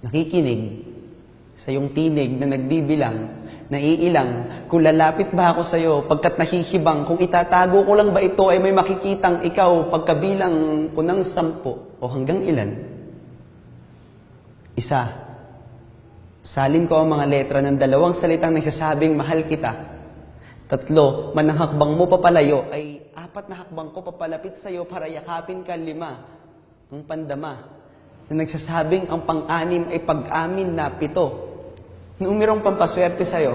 nakikinig sa iyong tinig na nagbibilang, naiilang, kung lalapit ba ako sa iyo pagkat nahihibang, kung itatago ko lang ba ito ay may makikitang ikaw pagkabilang ko ng 10 o hanggang ilan? Isa, salin ko ang mga letra ng 2 salitang nagsasabing mahal kita. 3, manang hakbang mo papalayo ay 4 na hakbang ko papalapit sa iyo para yakapin ka. 5, ang pandama na nagsasabing ang pang-6 ay pag-amin na. 7, numerong pampaswerte sa iyo,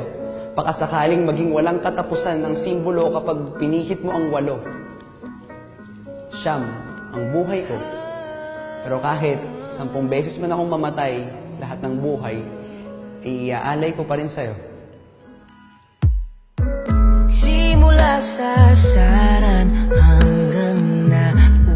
pakasakaling maging walang katapusan ng simbolo kapag pinihit mo ang 8. 9, ang buhay ko. Pero kahit 10 beses man akong mamatay, lahat ng buhay, iaalay ko pa rin sa iyo. Simula sa saran hanggang na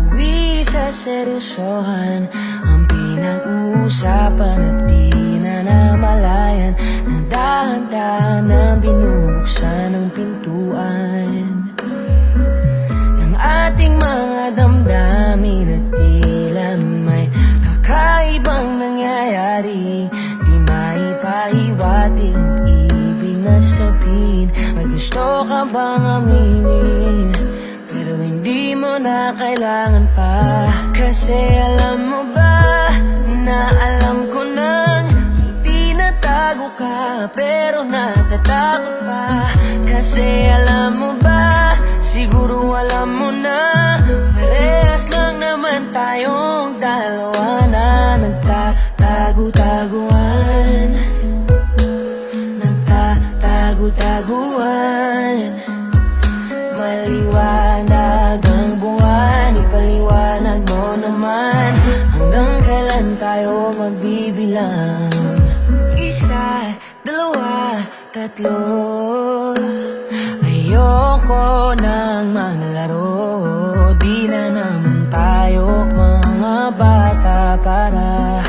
uwi sa seryosohan, ang pinag-uusapan at di na namalayan, na dahan-dahan ang binubuksan ng pintuan ng ating mga damdamin at tila may kakaibang nangyayari. Di maipahiwatig ang ibig na sabihin. May gusto ka bang aminin, pero hindi mo na kailangan pa. Kasi alam mo ba na alam ko nang tinatago ka, pero natatakot pa. Kasi alam mo ba, siguro alam mo na, parehas lang naman tayong dalawa na nagtatago-taguan, nagtatago-taguan. Maliwanag ang buwan, ipaliwanag mo naman, hanggang kailan tayo magbibilang? 1, 2, 3. Ayoko nang maglaro, di na naman tayo mga bata para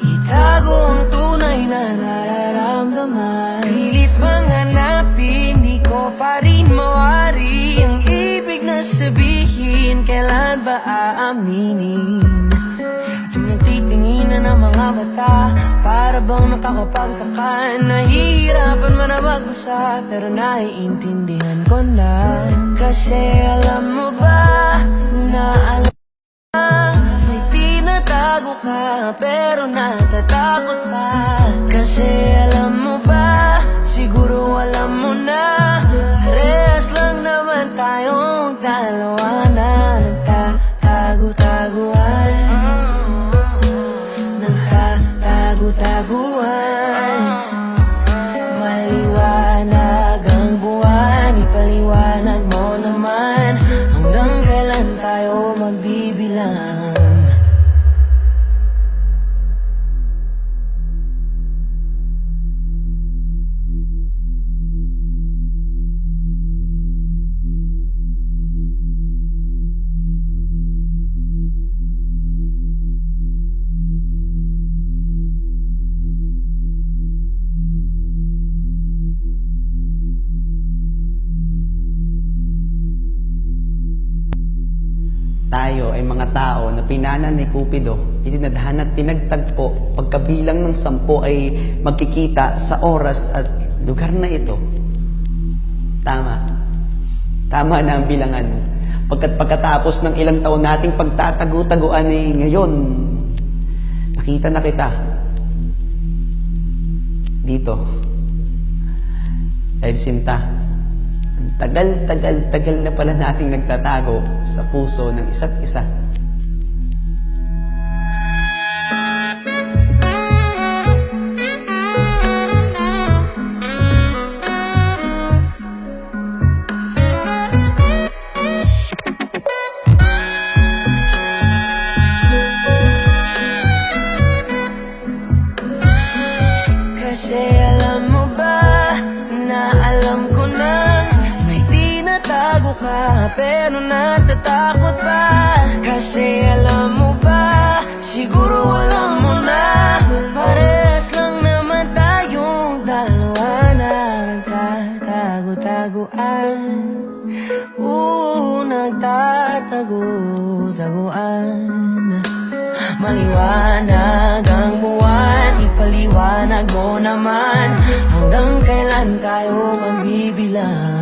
itago ang tunay na nararamdaman. Pilit mang hanapin, di ko pa rin mawari ang ibig na sabihin. Kailan ba aaminin? Nagtitinginan ng mga mata, para bang nakakapagtaka. Nahihirapan man na magbasa, pero naiintindihan ko na. Kasi alam mo ba na alam may tinatago ka, pero natatakot pa. Kasi alam mo ba, siguro alam mo na, parehas lang naman tayong dalawa na nagtatago-taguan, nagtatago-taguan. Maliwanag ang buwan, ipaliwanag mo naman, hanggang kailan tayo magbibilang? Tayo ay mga tao na pinana ni Cupido, itinadhana at pinagtagpo, pagkabilang ng 10 ay magkikita sa oras at lugar na ito. Tama. Tama na ang bilangan. Pagkatapos ng ilang taon nating pagtatago-taguan ay ngayon, nakita na kita. Dito. Dahil sinta, tagal na pala nating nagtatago sa puso ng isa't isa. Kasi alam mo ba na alam ko nang may tinatago ka, pero natatakot pa. Kasi alam mo ba, siguro alam mo na, parehas lang naman tayong dalawa na nagtatago-taguan. Nagtatago-taguan. Maliwanag ang buwan, saan tayo magbibilang?